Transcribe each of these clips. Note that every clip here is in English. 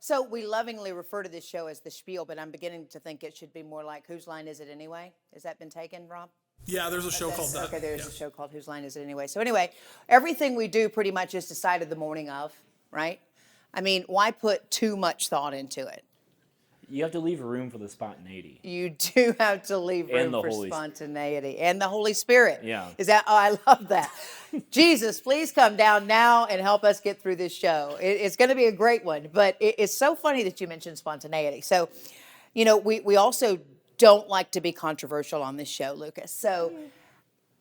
So we lovingly refer to this show as the Spiel, but I'm beginning to think it should be more like Whose Line Is It Anyway? Has that been taken, Rob? Yeah, there's a show called that. Okay, there's a show called Whose Line Is It Anyway? So anyway, everything we do pretty much is decided the morning of, right? I mean, why put too much thought into it? You have to leave room for the spontaneity. You do have to leave room for spontaneity. And the Holy Spirit. Yeah. Is that, oh, I love that. Jesus, please come down now and help us get through this show. It's going to be a great one. But it's so funny that you mentioned spontaneity. So, you know, we also don't like to be controversial on this show, Lucas. So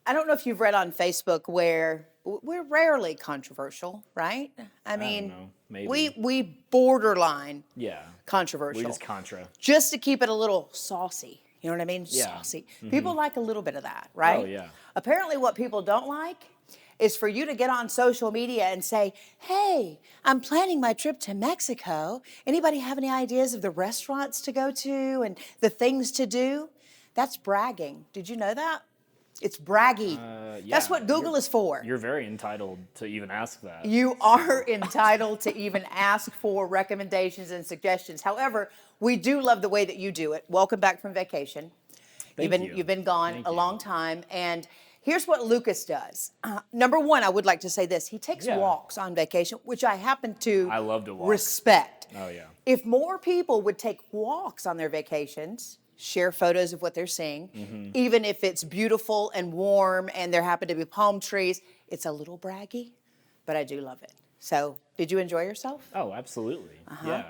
I don't know if you've read on Facebook where we're rarely controversial, right? I mean, don't know. Maybe. we borderline controversial. We just contra. Just to keep it a little saucy. You know what I mean? Yeah. Saucy. People like a little bit of that, right? Oh, yeah. Apparently what people don't like is for you to get on social media and say, hey, I'm planning my trip to Mexico. Anybody have any ideas of the restaurants to go to and the things to do? That's bragging. Did you know that? It's braggy. That's what Google is for. You're very entitled to even ask that. You are entitled to even ask for recommendations and suggestions. However, we do love the way that you do it. Welcome back from vacation. You've been gone a long time. And here's what Lucas does. Number one, I would like to say this. He takes walks on vacation, which I happen to I love to walk. Respect. Oh, yeah. If more people would take walks on their vacations, share photos of what they're seeing, even if it's beautiful and warm and there happen to be palm trees, it's a little braggy, but I do love it. So, did you enjoy yourself? Oh, absolutely. Yeah.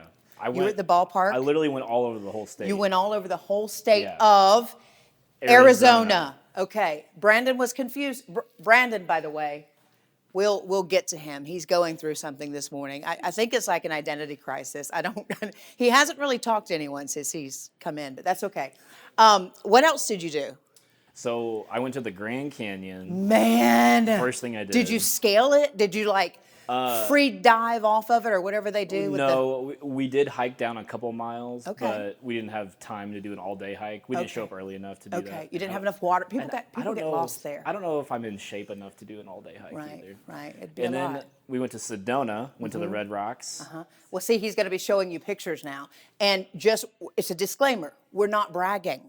You were at the ballpark? I literally went all over the whole state. You went all over the whole state of Arizona. Okay. Brandon was confused. Brandon, by the way, we'll get to him. He's going through something this morning. I think it's like an identity crisis. He hasn't really talked to anyone since he's come in, but that's okay. What else did you do? So I went to the Grand Canyon. Man. First thing I did. Did you scale it? Did you free dive off of it or whatever they do? We did hike down a couple miles, but we didn't have time to do an all-day hike. We didn't show up early enough to do that. Okay, you didn't have enough water. People get lost there. I don't know if I'm in shape enough to do an all-day hike either. Right, it'd be and a then lot. we went to Sedona, went to the Red Rocks. Well, see, he's going to be showing you pictures now. And it's a disclaimer, we're not bragging.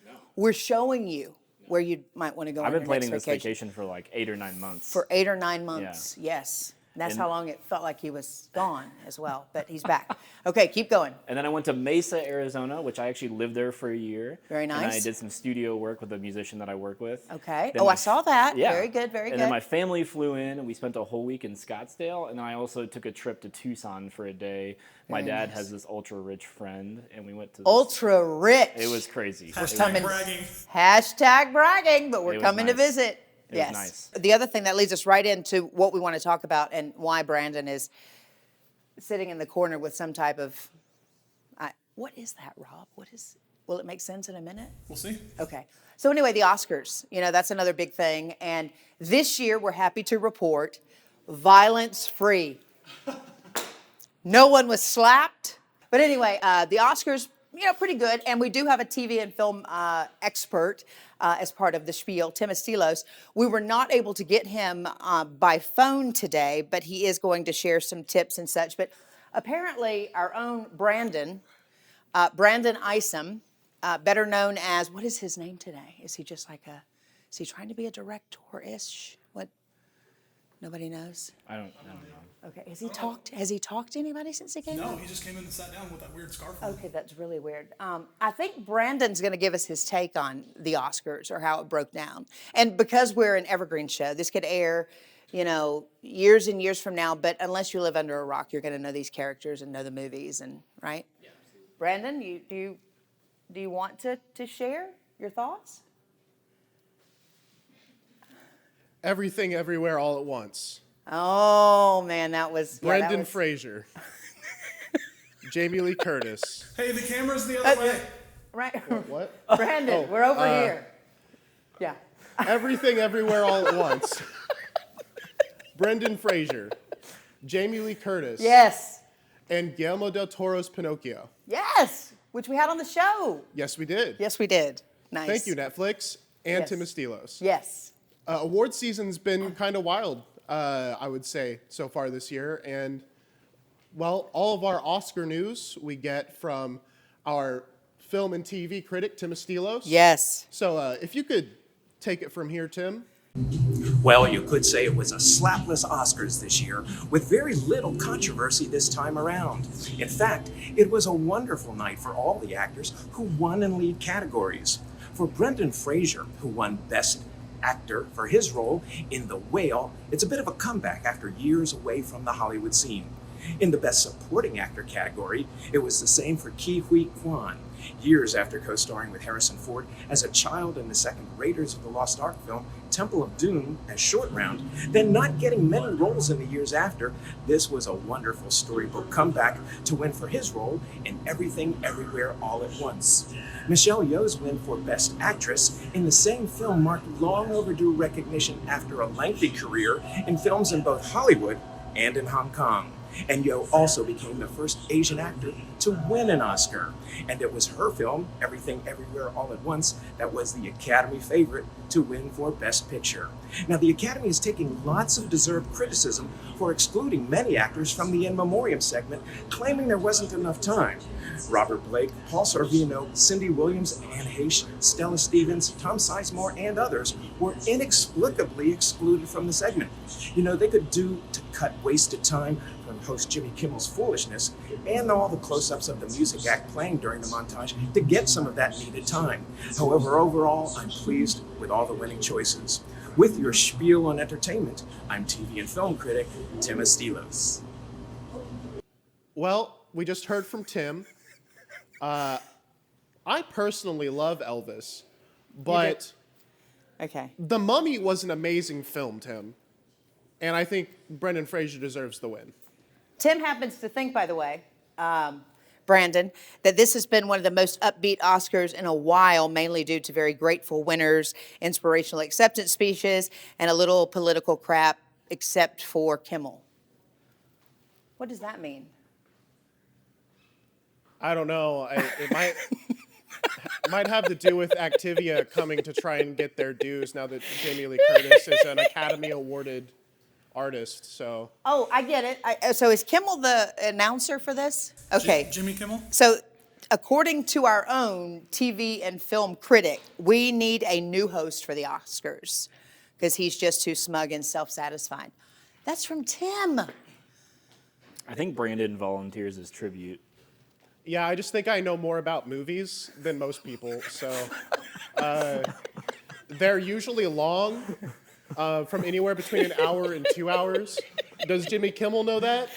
No. We're showing you where you might want to go on your next vacation. I've been planning this vacation for like 8 or 9 months. For 8 or 9 months, yes. That's how long it felt like he was gone as well, but he's back. Okay, keep going. And then I went to Mesa, Arizona, which I actually lived there for a year. Very nice. And I did some studio work with a musician that I work with. Okay. I saw that. Yeah. Very good, very good. And then my family flew in, and we spent a whole week in Scottsdale. And then I also took a trip to Tucson for a day. My dad has this ultra-rich friend, and we went to this. Ultra-rich. It was crazy. Hashtag bragging. Hashtag bragging, but we're coming to visit. It was nice. The other thing that leads us right into what we want to talk about and why Brandon is sitting in the corner with some type of, what is that, Rob? Will it make sense in a minute? We'll see. Okay. So anyway, the Oscars, that's another big thing. And this year, we're happy to report violence-free. No one was slapped. But anyway, the Oscars, pretty good. And we do have a TV and film expert as part of the Spiel, Tim Estiloz. We were not able to get him by phone today, but he is going to share some tips and such. But apparently our own Brandon Isom, better known as, what is his name today? Is he just is he trying to be a director-ish? What? Nobody knows? I don't know. Okay, has he talked to anybody since he came in? No, he just came in and sat down with that weird scarf on. Okay, that's really weird. I think Brandon's going to give us his take on the Oscars or how it broke down. And because we're an evergreen show, this could air, years and years from now, but unless you live under a rock, you're going to know these characters and know the movies, right? Yeah, absolutely. Brandon, do you want to share your thoughts? Everything, Everywhere, All at Once. Oh, man, that was... Brendan Fraser. Jamie Lee Curtis. Hey, the camera's the other way. Right. What? Brandon, we're over here. Yeah. Everything, Everywhere, All at Once. Brendan Fraser. Jamie Lee Curtis. Yes. And Guillermo del Toro's Pinocchio. Yes, which we had on the show. Yes, we did. Yes, we did. Nice. Thank you, Netflix and Tim Estiloz. Yes. Award season's been kind of wild, I would say, so far this year. And Well, all of our Oscar news we get from our Film and TV Critic, Tim Estiloz. Yes. So if you could take it from here, Tim. Well, you could say it was a slapless Oscars this year, with very little controversy this time around. In fact, it was a wonderful night for all the actors who won in lead categories. For Brendan Fraser, who won Best Actor for his role in The Whale, it's a bit of a comeback after years away from the Hollywood scene. In the Best Supporting Actor category, it was the same for Ke Huy Quan. Years after co-starring with Harrison Ford as a child in the second Raiders of the Lost Ark film, Temple of Doom as Short Round, then not getting many roles in the years after, this was a wonderful storybook comeback to win for his role in Everything Everywhere All at Once. Michelle Yeoh's win for Best Actress in the same film marked long overdue recognition after a lengthy career in films in both Hollywood and in Hong Kong. And Yeoh also became the first Asian actor to win an Oscar. And it was her film, Everything Everywhere All at Once, that was the Academy favorite to win for Best Picture. Now, the Academy is taking lots of deserved criticism for excluding many actors from the In Memoriam segment, claiming there wasn't enough time. Robert Blake, Paul Sorvino, Cindy Williams, Anne Heche, Stella Stevens, Tom Sizemore, and others were inexplicably excluded from the segment. You know, they could do to cut wasted time from host Jimmy Kimmel's foolishness and all the close-ups of the music act playing during the montage to get some of that needed time. However, overall, I'm pleased with all the winning choices. With your spiel on entertainment, I'm TV and film critic Tim Estiloz. Well, we just heard from Tim. I personally love Elvis, but Okay. The Mummy was an amazing film, Tim. And I think Brendan Fraser deserves the win. Tim happens to think, by the way, Brandon, that this has been one of the most upbeat Oscars in a while, mainly due to very grateful winners, inspirational acceptance speeches, and a little political crap, except for Kimmel. What does that mean? I don't know. It might have to do with Activia coming to try and get their dues now that Jamie Lee Curtis is an Academy Awarded artist. So. Oh, I get it. So is Kimmel the announcer for this? Okay. Jimmy Kimmel? So according to our own TV and film critic, we need a new host for the Oscars because he's just too smug and self-satisfied. That's from Tim. I think Brandon volunteers as tribute. Yeah, I just think I know more about movies than most people. So they're usually long, from anywhere between an hour and 2 hours. Does Jimmy Kimmel know that?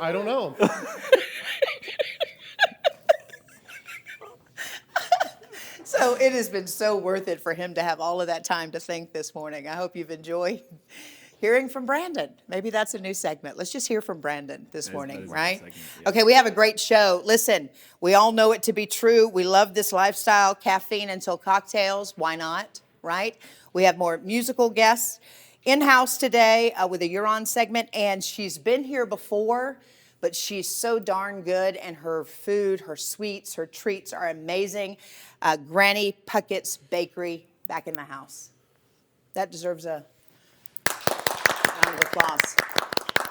I don't know. So it has been so worth it for him to have all of that time to think this morning. I hope you've enjoyed hearing from Brandon. Maybe that's a new segment. Let's just hear from Brandon this morning, that is a right? new segment, yeah. Okay, we have a great show. Listen, we all know it to be true. We love this lifestyle, caffeine until cocktails. Why not, right? We have more musical guests in-house today with a You're On segment, and she's been here before, but she's so darn good, and her food, her sweets, her treats are amazing. Granny Puckett's Bakery back in the house. That deserves a round of applause.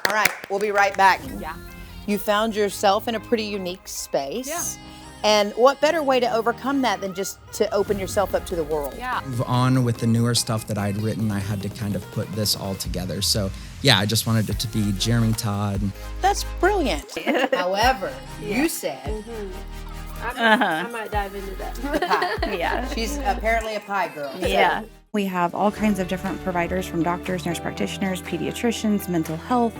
All right, we'll be right back. Yeah. You found yourself in a pretty unique space. Yeah. And what better way to overcome that than just to open yourself up to the world? Yeah. Move on with the newer stuff that I'd written, I had to kind of put this all together. So yeah, I just wanted it to be Jeremy, Todd. That's brilliant. However, you said I might dive into that. pie. Yeah. She's apparently a pie girl. Yeah. We have all kinds of different providers from doctors, nurse practitioners, pediatricians, mental health.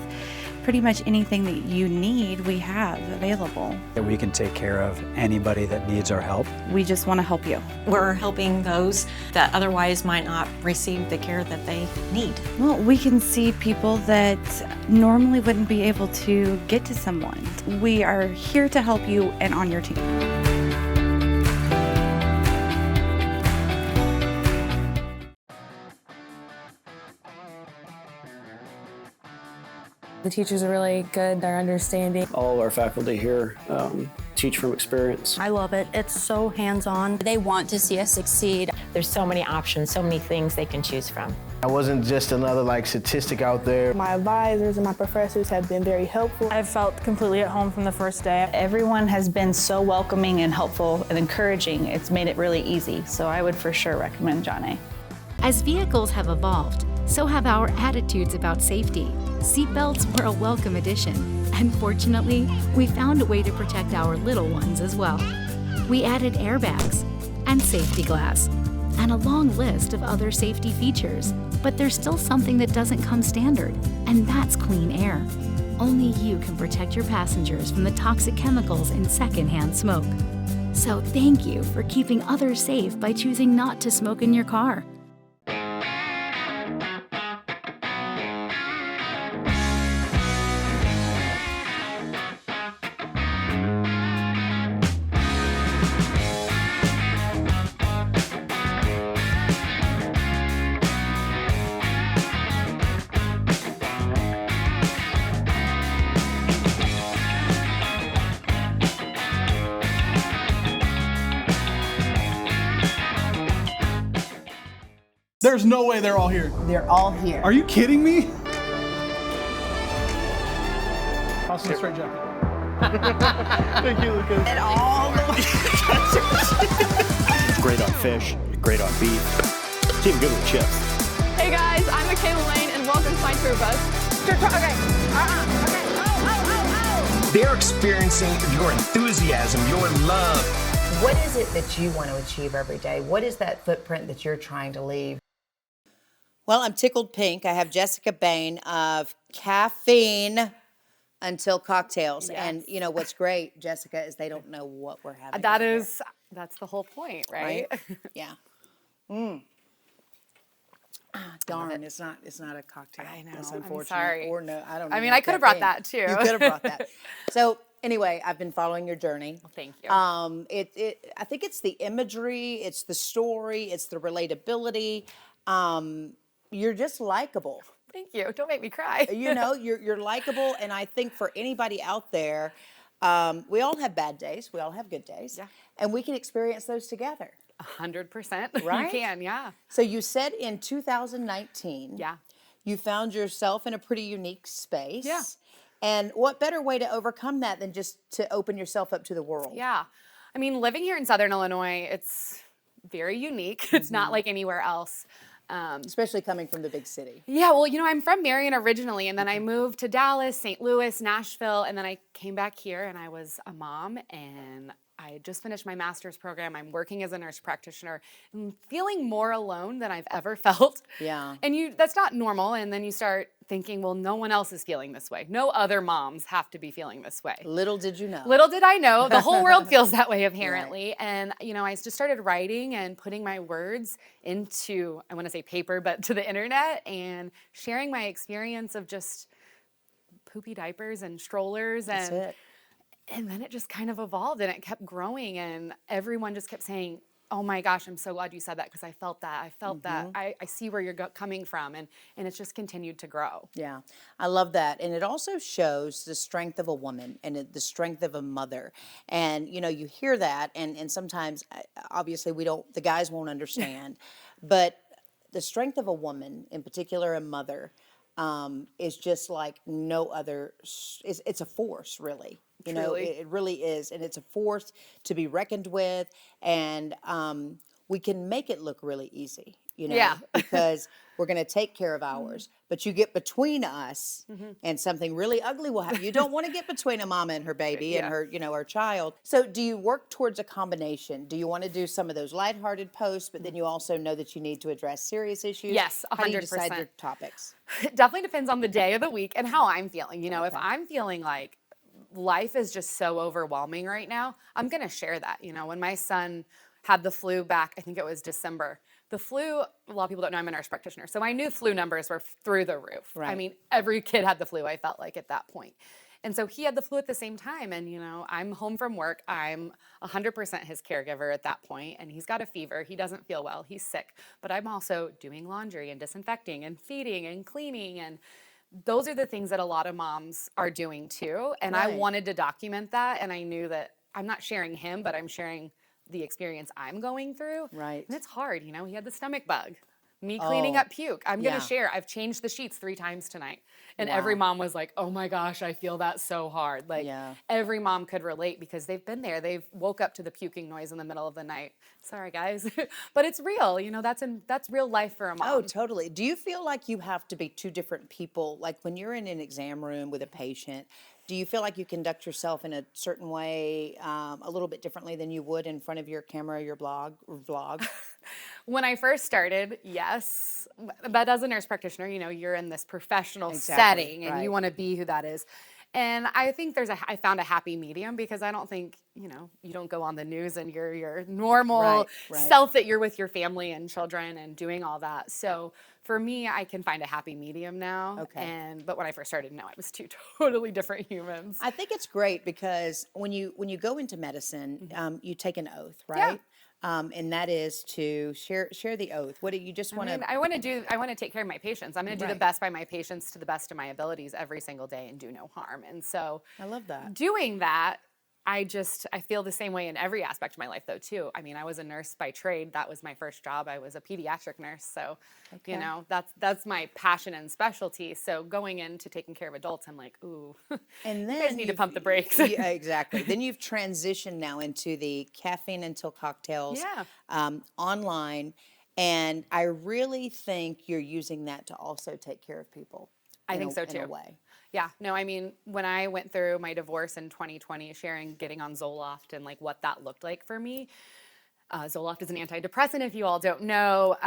Pretty much anything that you need, we have available. That we can take care of anybody that needs our help. We just want to help you. We're helping those that otherwise might not receive the care that they need. Well, we can see people that normally wouldn't be able to get to someone. We are here to help you and on your team. The teachers are really good, they're understanding. All of our faculty here teach from experience. I love it. It's so hands-on. They want to see us succeed. There's so many options, so many things they can choose from. I wasn't just another statistic out there. My advisors and my professors have been very helpful. I've felt completely at home from the first day. Everyone has been so welcoming and helpful and encouraging. It's made it really easy. So I would for sure recommend John A. As vehicles have evolved, so have our attitudes about safety. Seatbelts were a welcome addition, and fortunately, we found a way to protect our little ones as well. We added airbags and safety glass, and a long list of other safety features, but there's still something that doesn't come standard, and that's clean air. Only you can protect your passengers from the toxic chemicals in secondhand smoke. So thank you for keeping others safe by choosing not to smoke in your car. There's no way they're all here. They're all here. Are you kidding me? I'll see a straight jacket. Thank you, Lucas. And all the Great on fish, great on beef. It's even good with chips. Hey guys, I'm Michaela Lane and welcome to my tour bus. Okay. They're experiencing your enthusiasm, your love. What is it that you want to achieve every day? What is that footprint that you're trying to leave? Well, I'm tickled pink. I have Jessica Baine of Caffeine Until Cocktails. Yes. And you know what's great, Jessica, is they don't know what we're having. That's the whole point, right? Yeah. Darn, it's not a cocktail. I know. That's I'm unfortunate. sorry. Or no, I don't. I even mean, know I could have brought that too. You could have brought that. So anyway, I've been following your journey. Well, thank you. I think it's the imagery, it's the story, it's the relatability. You're just likable. Thank you. Don't make me cry. You know, you're likable, and I think for anybody out there, we all have bad days, we all have good days, and we can experience those together. 100%. Right? You can, yeah. So you said in 2019, you found yourself in a pretty unique space. Yeah. And what better way to overcome that than just to open yourself up to the world? Yeah. I mean, living here in Southern Illinois, it's very unique. It's not like anywhere else. Especially coming from the big city. Yeah, well, you know, I'm from Marion originally, and then I moved to Dallas, St. Louis, Nashville, and then I came back here, and I was a mom, and I had just finished my master's program. I'm working as a nurse practitioner and feeling more alone than I've ever felt. Yeah. And that's not normal, and then you start thinking, well, no one else is feeling this way. No other moms have to be feeling this way. Little did you know. Little did I know. The whole world feels that way, apparently. Right. And, you know, I just started writing and putting my words into, I want to say paper, but to the internet, and sharing my experience of just poopy diapers and strollers. That's it. And then it just kind of evolved, and it kept growing, and everyone just kept saying, oh my gosh, I'm so glad you said that, because I felt that. I felt that. I see where you're coming from, and it's just continued to grow. Yeah, I love that. And it also shows the strength of a woman and the strength of a mother. And, you know, you hear that, and sometimes, obviously, the guys won't understand, but the strength of a woman, in particular a mother, is just like no other. It's a force, really. You know, it really is. And it's a force to be reckoned with. And we can make it look really easy, you know, because we're going to take care of ours. But you get between us and something really ugly will happen. You don't want to get between a mama and her baby and her, you know, her child. So do you work towards a combination? Do you want to do some of those lighthearted posts, but then you also know that you need to address serious issues? Yes, 100%. How do you decide your topics? It definitely depends on the day of the week and how I'm feeling. You know, if I'm feeling like life is just so overwhelming right now, I'm going to share that. You know, when my son had the flu back, I think it was December. The flu, a lot of people don't know I'm a nurse practitioner, so I knew flu numbers were through the roof. Right. I mean, every kid had the flu, I felt like, at that point. And so he had the flu at the same time, and, you know, I'm home from work. I'm 100% his caregiver at that point, and he's got a fever. He doesn't feel well. He's sick. But I'm also doing laundry and disinfecting and feeding and cleaning, and those are the things that a lot of moms are doing too. And I wanted to document that, and I knew that I'm not sharing him, but I'm sharing the experience I'm going through. Right. And it's hard, you know, he had the stomach bug. Me cleaning up puke. I'm going to share. I've changed the sheets 3 times tonight. And every mom was like, oh my gosh, I feel that so hard. Like every mom could relate because they've been there. They've woke up to the puking noise in the middle of the night. Sorry, guys. But it's real. You know, that's real life for a mom. Oh, totally. Do you feel like you have to be 2 different people? Like when you're in an exam room with a patient, do you feel like you conduct yourself in a certain way a little bit differently than you would in front of your camera, your blog or vlog? When I first started, yes. But as a nurse practitioner, you know, you're in this professional setting and you want to be who that is. And I think I found a happy medium because I don't think, you know, you don't go on the news and you're your normal self that you're with your family and children and doing all that. So for me, I can find a happy medium now. Okay. But when I first started, no, I was 2 totally different humans. I think it's great because when you go into medicine, you take an oath, right? Yeah. And that is to share the oath. What do you just want to? I want to take care of my patients. I'm going to do the best by my patients to the best of my abilities every single day and do no harm. And so I love that. Doing that, I feel the same way in every aspect of my life though too. I mean, I was a nurse by trade. That was my first job. I was a pediatric nurse. So, you know, that's my passion and specialty. So going into taking care of adults, I'm like, ooh, and then you guys need to pump the brakes. Yeah, exactly. Then you've transitioned now into the Caffeine Until Cocktails online. And I really think you're using that to also take care of people. I think so too. In a way. Yeah, no, I mean, when I went through my divorce in 2020, getting on Zoloft and like what that looked like for me. Zoloft is an antidepressant, if you all don't know.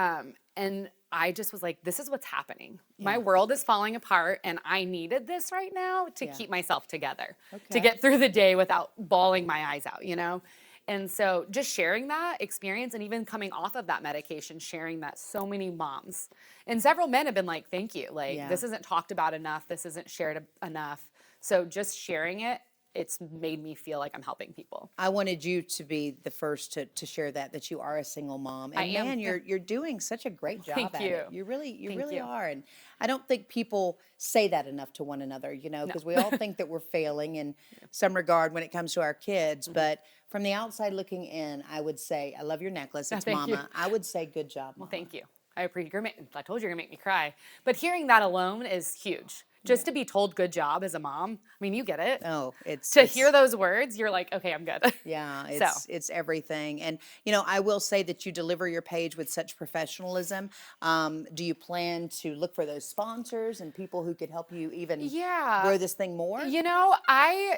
And I just was like, this is what's happening. My world is falling apart and I needed this right now to keep myself together, to get through the day without bawling my eyes out, you know? And so just sharing that experience and even coming off of that medication, sharing that so many moms and several men have been like, thank you. Like this isn't talked about enough. This isn't shared enough. So just sharing it, it's made me feel like I'm helping people. I wanted you to be the first to share that you are a single mom. And I am. man, you're doing such a great job Thank at you. it. You really are. And I don't think people say that enough to one another, you know, because we all think that we're failing in some regard when it comes to our kids. But from the outside looking in, I would say, I love your necklace. It's Thank you. Mama. I would say good job, Mama. Well, thank you. I appreciate I told you you're gonna make me cry. But hearing that alone is huge. Just to be told good job as a mom. I mean, you get it. Oh, hear those words, you're like, okay, I'm good. Yeah, it's everything. And, you know, I will say that you deliver your page with such professionalism. Do you plan to look for those sponsors and people who could help you even grow this thing more? You know,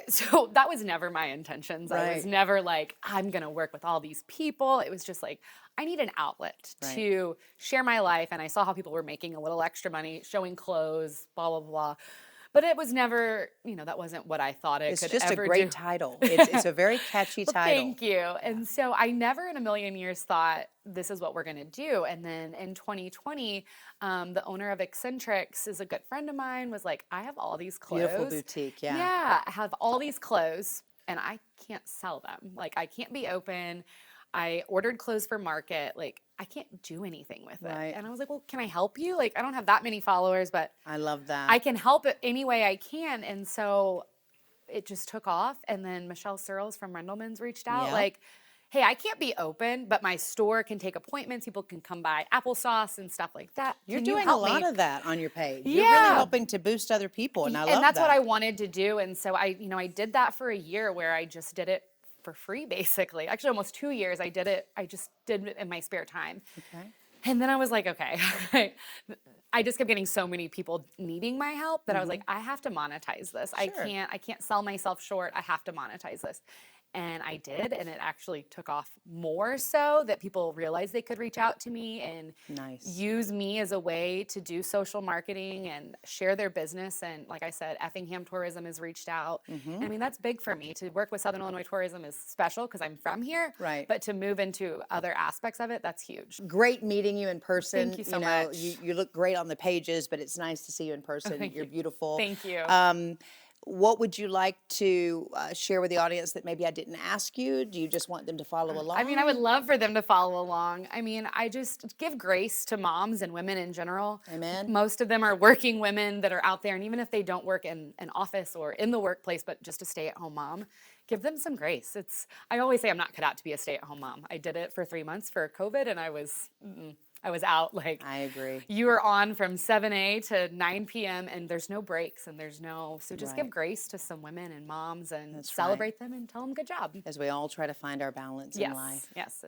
so that was never my intentions. I was never like, I'm going to work with all these people. It was just like, I need an outlet to share my life. And I saw how people were making a little extra money, showing clothes, blah, blah, blah. But it was never, you know, that wasn't what I thought it could ever do. It's just a great title. It's a very catchy title. Thank you. And so I never in a million years thought this is what we're going to do. And then in 2020, the owner of Eccentrics is a good friend of mine, was like, I have all these clothes. Beautiful boutique, yeah. Yeah, I have all these clothes and I can't sell them. Like I can't be open. I ordered clothes for market. Like, I can't do anything with it. And I was like, well, can I help you? Like, I don't have that many followers, but I love that. I can help it any way I can. And so it just took off. And then Michelle Searles from Rendleman's reached out like, hey, I can't be open, but my store can take appointments. People can come buy applesauce and stuff like that. You're Can doing you a help lot me? of that on your page. Yeah. You're really helping to boost other people. And I love that. And that's what I wanted to do. And so I did that for a year where I just did it for free, basically. Actually, almost 2 years I did it. I just did it in my spare time. Okay. And then I was like, okay. I just kept getting so many people needing my help that I was like, I have to monetize this. I can't sell myself short. I have to monetize this. And I did, and it actually took off more so that people realized they could reach out to me and use me as a way to do social marketing and share their business. And like I said, Effingham Tourism has reached out. I mean, that's big for me. To work with Southern Illinois Tourism is special because I'm from here. Right. But to move into other aspects of it, that's huge. Great meeting you in person. Thank you so much. You look great on the pages, but it's nice to see you in person. Thank You're you. beautiful. Thank you. What would you like to share with the audience that maybe I didn't ask you? Do you just want them to follow along? I mean, I would love for them to follow along. I mean, I just give grace to moms and women in general. Amen. Most of them are working women that are out there, and even if they don't work in an office or in the workplace, but just a stay-at-home mom, give them some grace. I always say I'm not cut out to be a stay-at-home mom. I did it for 3 months for COVID, and I was out. Like, I agree. You are on from 7 a to 9 p.m. and there's no breaks and so just give grace to some women and moms and celebrate them and tell them good job. As we all try to find our balance in life. Yes,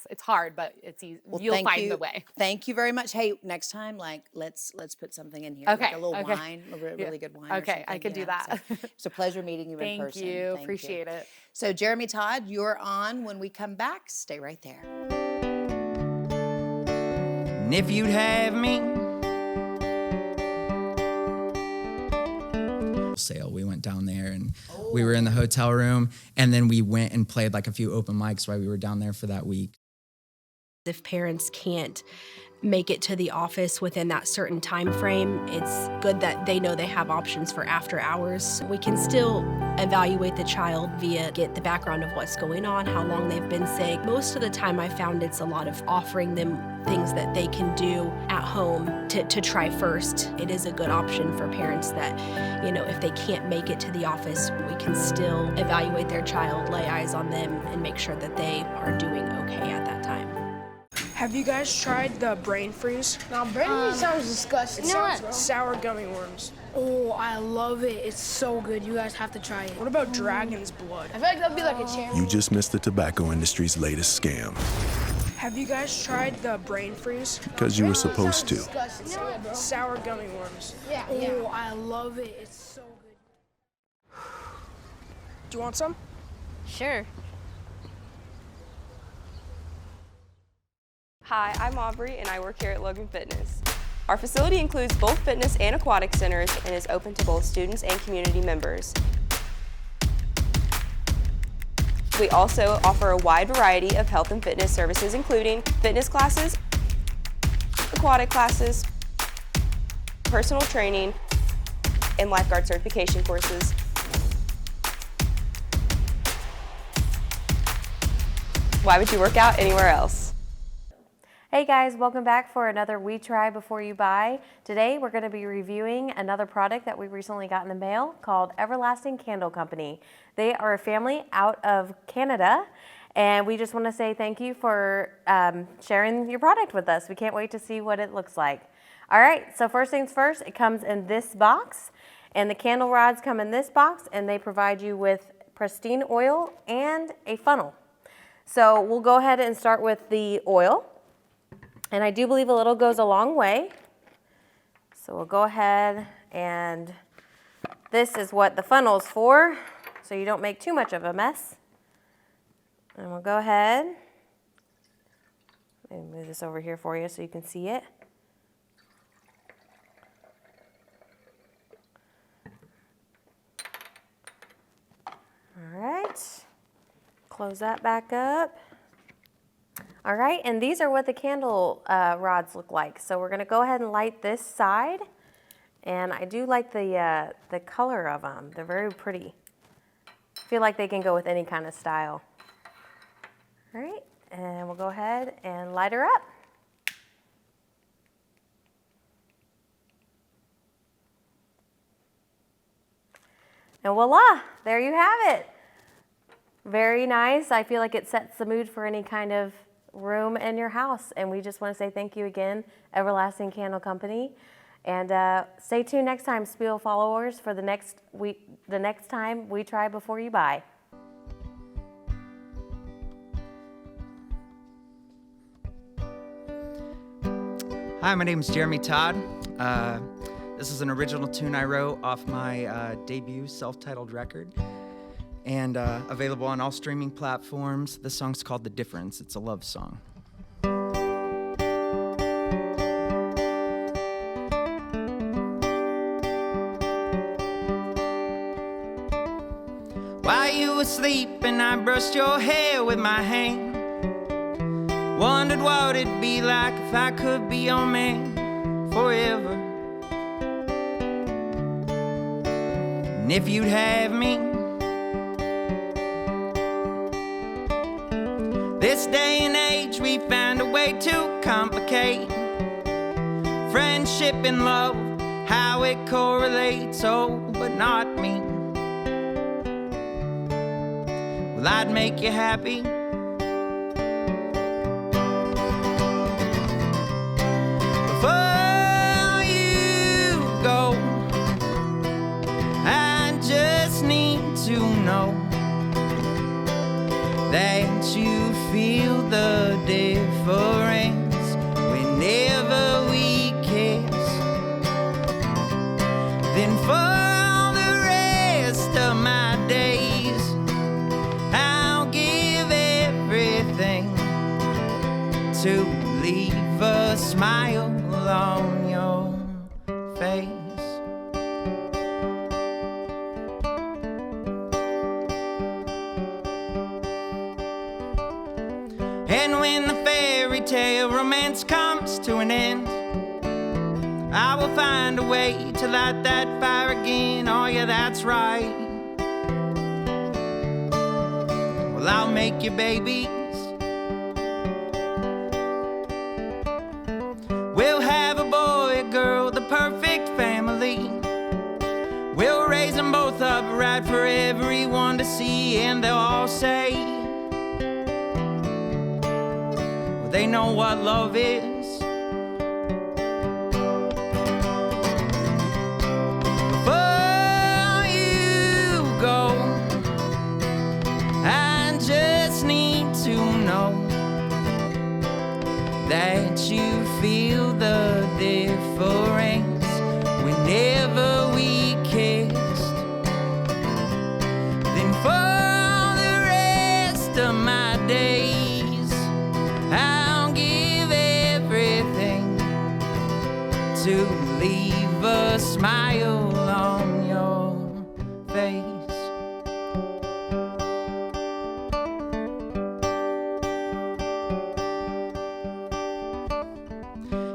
it's hard, but it's easy. Well, You'll find the way. Thank you very much. Hey, next time, let's put something in here. Okay. Like a little wine, a really good wine. Okay, I could do that. So it's a pleasure meeting you in person. Thank you. Appreciate it. So Jeremy, Todd, you're on when we come back. Stay right there. And if you'd have me. Sale. We went down there and we were in the hotel room, and then we went and played like a few open mics while we were down there for that week. If parents can't make it to the office within that certain time frame, it's good that they know they have options for after hours. We can still evaluate the child get the background of what's going on, how long they've been sick. Most of the time I found it's a lot of offering them things that they can do at home to try first. It is a good option for parents that, if they can't make it to the office, we can still evaluate their child, lay eyes on them, and make sure that they are doing okay at that time. Have you guys tried the brain freeze? No, brain freeze sounds disgusting. It sounds sour gummy worms. Oh, I love it. It's so good. You guys have to try it. What about dragon's blood? I feel like that'd be like a cherry. You just missed the tobacco industry's latest scam. Have you guys tried the brain freeze? Because you were supposed to. Sour gummy worms. Yeah. Oh, I love it. It's so good. Do you want some? Sure. Hi, I'm Aubrey and I work here at Logan Fitness. Our facility includes both fitness and aquatic centers and is open to both students and community members. We also offer a wide variety of health and fitness services, including fitness classes, aquatic classes, personal training, and lifeguard certification courses. Why would you work out anywhere else? Hey guys, welcome back for another We Try Before You Buy. Today we're going to be reviewing another product that we recently got in the mail called Everlasting Candle Company. They are a family out of Canada, and we just want to say thank you for sharing your product with us. We can't wait to see what it looks like. All right, so first things first, it comes in this box, and the candle rods come in this box, and they provide you with pristine oil and a funnel. So we'll go ahead and start with the oil. And I do believe a little goes a long way. So we'll go ahead, and this is what the funnel's for, so you don't make too much of a mess. And we'll go ahead and move this over here for you so you can see it. All right, close that back up. All right, and these are what the candle rods look like. So we're gonna go ahead and light this side. And I do like the color of them. They're very pretty. I feel like they can go with any kind of style. All right, and we'll go ahead and light her up. And voila, there you have it. Very nice. I feel like it sets the mood for any kind of room in your house, and we just want to say thank you again, Everlasting Candle Company, and stay tuned next time, Spiel followers, for the next time we try before you buy. Hi, my name is Jeremy Todd. This is an original tune I wrote off my debut self-titled record, and available on all streaming platforms. This song's called The Difference. It's a love song. While you were sleeping, I brushed your hair with my hand. Wondered what it'd be like if I could be your man forever. And if you'd have me. This day and age, we found a way to complicate friendship and love, how it correlates, oh, but not me. Well, I'd make you happy. Before you go, I just need to know that you feel the difference whenever we kiss. Then for the rest of my days, I'll give everything to leave a smile on your face. And when the fairy tale romance comes to an end, I will find a way to light that fire again. Oh yeah, that's right. Well, I'll make you babies. We'll have a boy, a girl, the perfect family. We'll raise them both up right for everyone to see, and they'll all say, well, they know what love is. Before you go, I just need to know that you feel the difference whenever we kissed. Then for the rest of my days, I'll give everything to leave a smile on your face.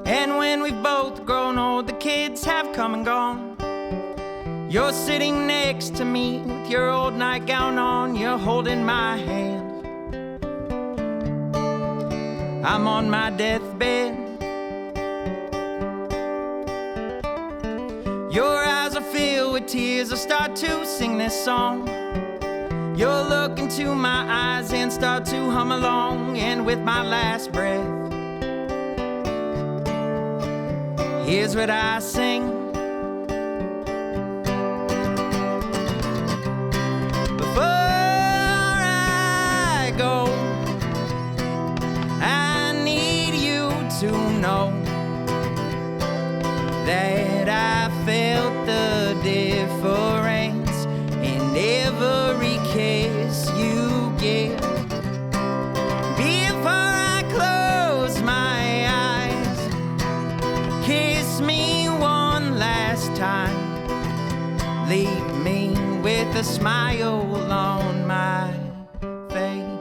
And when we've both grown old, the kids have come and gone, you're sitting next to me with your old nightgown on, you're holding my hand. I'm on my deathbed. Your eyes are filled with tears, I start to sing this song. You'll look into my eyes and start to hum along, and with my last breath, here's what I sing. Before I go, I need you to know that I felt the difference in every kiss you give. Before I close my eyes, kiss me one last time. Leave me with a smile on my face.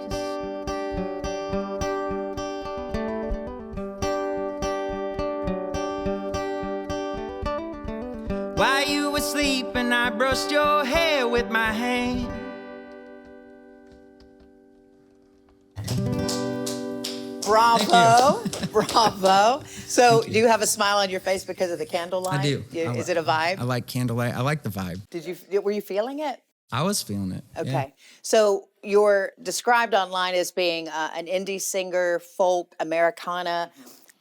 While you were sleeping, I brushed your hair with my hand. Bravo, bravo. So, do you have a smile on your face because of the candlelight? I do. Is it a vibe? I like candlelight. I like the vibe. Were you feeling it? I was feeling it. Okay. Yeah. So you're described online as being an indie singer, folk, Americana.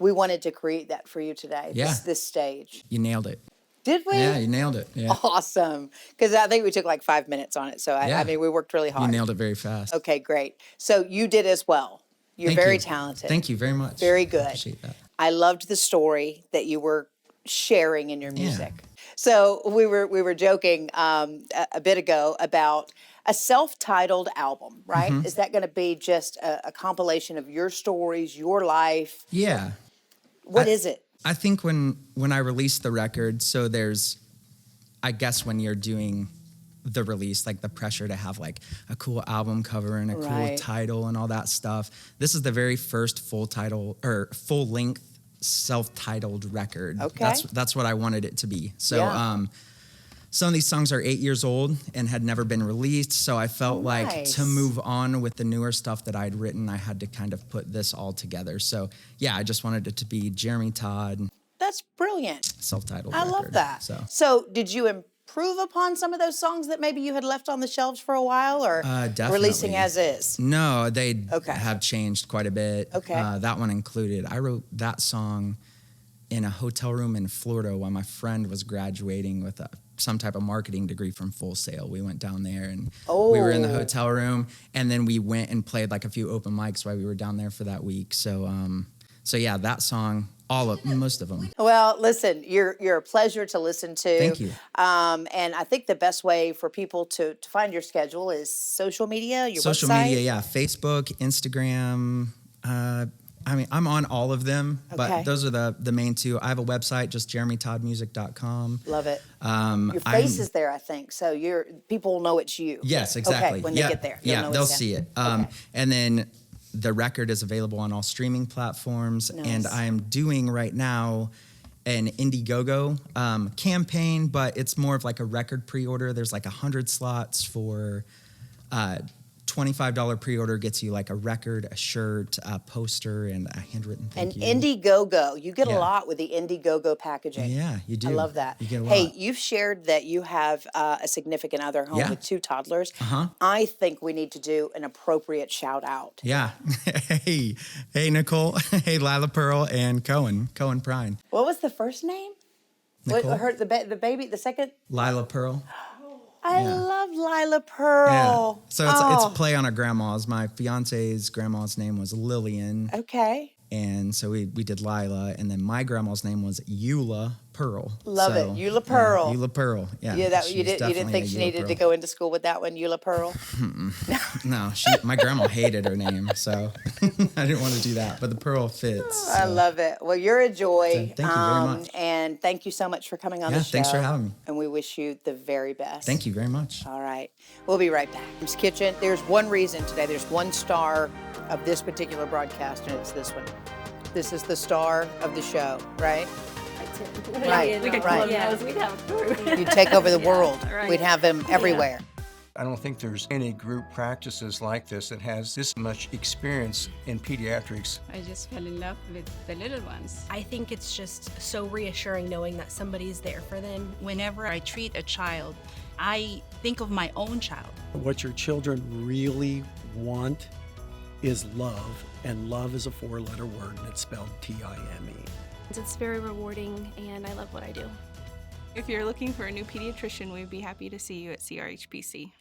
We wanted to create that for you today. Yeah. This stage. You nailed it. Did we? Yeah, you nailed it. Yeah. Awesome. Because I think we took like 5 minutes on it. So I mean, we worked really hard. You nailed it very fast. Okay, great. So you did as well. You're Thank very you. talented. Thank you very much. Very good. I appreciate that. I loved the story that you were sharing in your music. So we were joking a bit ago about a self-titled album, right? Mhm. Is that going to be just a compilation of your stories, your life? Yeah. What is it? I think when I released the record, so there's, I guess when you're doing the release, like the pressure to have like a cool album cover and a cool Right. title and all that stuff. This is the very first full title or full length self-titled record. Okay. That's what I wanted it to be. So Yeah. some of these songs are 8 years old and had never been released. So I felt like Nice. to move on with the newer stuff that I'd written, I had to kind of put this all together. So yeah, I just wanted it to be Jeremy Todd, That's brilliant. self-titled I record. love that. So So did you improve upon some of those songs that maybe you had left on the shelves for a while, or Definitely. releasing as is? No, they have changed quite a bit. Okay. That one included. I wrote that song in a hotel room in Florida while my friend was graduating with some type of marketing degree from Full Sail. We went down there and we were in the hotel room, and then we went and played like a few open mics while we were down there for that week. So yeah, that song, most of them. Well, listen, you're a pleasure to listen to. Thank you. And I think the best way for people to find your schedule is social media, your social website. media, yeah, Facebook, Instagram. I mean, I'm on all of them, but those are the main two. I have a website, just jeremytoddmusic.com. Love it. Your face is there, I think, so people will know it's you. Yes, exactly. Okay, when they get there. They'll see it. And then the record is available on all streaming platforms, and I am doing right now an Indiegogo campaign, but it's more of like a record pre-order. There's like 100 slots for $25 pre-order gets you like a record, a shirt, a poster, and a handwritten thank you. And Indiegogo, you get a lot with the Indiegogo packaging. Yeah, you do. I love that. You get a lot. Hey, you've shared that you have a significant other home with 2 toddlers. I think we need to do an appropriate shout out. Yeah. Hey, Nicole. Hey, Lila Pearl and Cohen Prine. What was the first name? Nicole. The baby, the second? Lila Pearl. I love Lila Pearl. Yeah. So it's a play on our grandma's. My fiance's grandma's name was Lillian. Okay. And so we did Lila, and then my grandma's name was Eula Pearl. Love it, Eula Pearl. Eula Pearl, yeah. You didn't think she needed to go into school with that one, Eula Pearl? No, my grandma hated her name, so I didn't want to do that. But the Pearl fits. I love it. Well, you're a joy. So thank you very much. And thank you so much for coming on the show. Thanks for having me. And we wish you the very best. Thank you very much. All right. We'll be right back. It's Kitchen. There's one reason today. There's one star of this particular broadcast, and it's this one. This is the star of the show, right? Right. We could right. those. We'd have a crew. You'd take over the world. Right. We'd have them everywhere. I don't think there's any group practices like this that has this much experience in pediatrics. I just fell in love with the little ones. I think it's just so reassuring knowing that somebody's there for them. Whenever I treat a child, I think of my own child. What your children really want is love, and love is a 4-letter word, and it's spelled T-I-M-E. It's very rewarding, and I love what I do. If you're looking for a new pediatrician, we'd be happy to see you at CRHPC.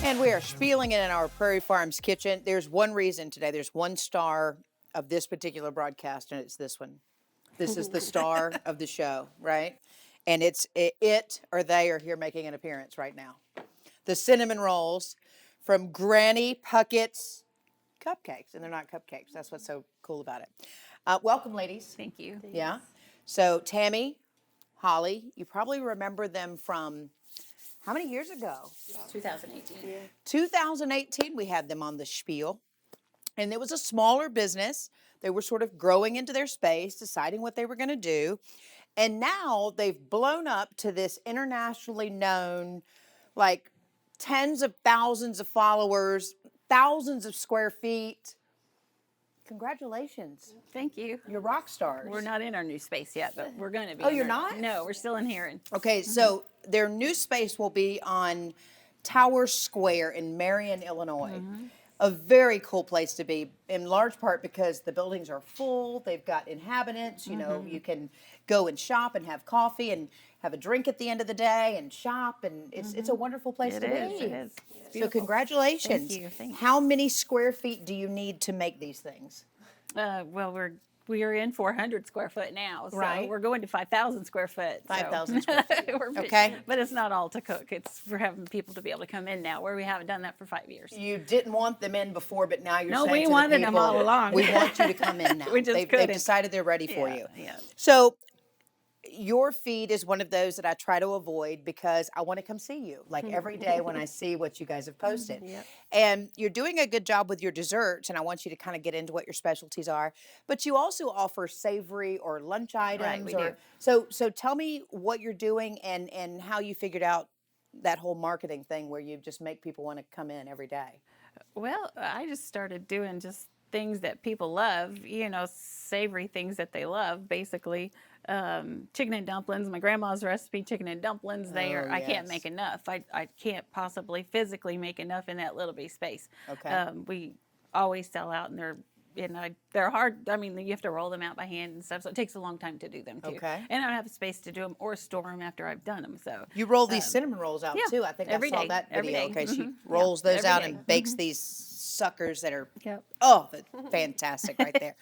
And we are spieling it in our Prairie Farms kitchen. There's one reason today. There's one star of this particular broadcast, and it's this one. This is the star of the show, right? And it's it or they are here making an appearance right now. The cinnamon rolls from Granny Puckett's Cupcakes, and they're not cupcakes. That's what's so cool about it. Welcome, ladies. Thank you. Yeah. So Tammy, Holly, you probably remember them from how many years ago? 2018. 2018, we had them on the Spiel. And it was a smaller business. They were sort of growing into their space, deciding what they were going to do. And now they've blown up to this internationally known, like tens of thousands of followers, thousands of square feet. Congratulations. Thank you. You're rock stars. We're not in our new space yet, but we're going to be. Oh, you're not? No, we're still in here. Okay, so their new space will be on Tower Square in Marion, Illinois. A very cool place to be, in large part because the buildings are full. They've got inhabitants. You know, you can go and shop and have coffee and have a drink at the end of the day and shop, and it's a wonderful place to be. It is. So congratulations. Thank you. Thanks. How many square feet do you need to make these things? Well, we are in 400 square foot now, so Right. we're going to 5,000 square foot. 5,000 square feet. Okay. Okay. But it's not all to cook. It's for having people to be able to come in now, where we haven't done that for 5 years. You didn't want them in before, but now you're No, saying we to the wanted them people, all along. We want you to come in now. We just they've couldn't. decided they're ready for you. Yeah. So your feed is one of those that I try to avoid because I want to come see you, like every day when I see what you guys have posted. And you're doing a good job with your desserts, and I want you to kind of get into what your specialties are. But you also offer savory or lunch items. we do. So tell me what you're doing and how you figured out that whole marketing thing where you just make people want to come in every day. Well, I just started doing just things that people love, you know, savory things that they love, basically. Chicken and dumplings, my grandma's recipe, chicken and dumplings, I can't make enough. I can't possibly physically make enough in that little bitty space. Okay. We always sell out, and they're hard. I mean, you have to roll them out by hand and stuff, so it takes a long time to do them too. Okay. And I don't have space to do them or store them after I've done them. So You roll these cinnamon rolls out yeah, too. I think I every saw day, that every video. day. Okay, she Mhm. rolls Yeah, those every out day. and bakes these suckers that are Yep. that's fantastic right there.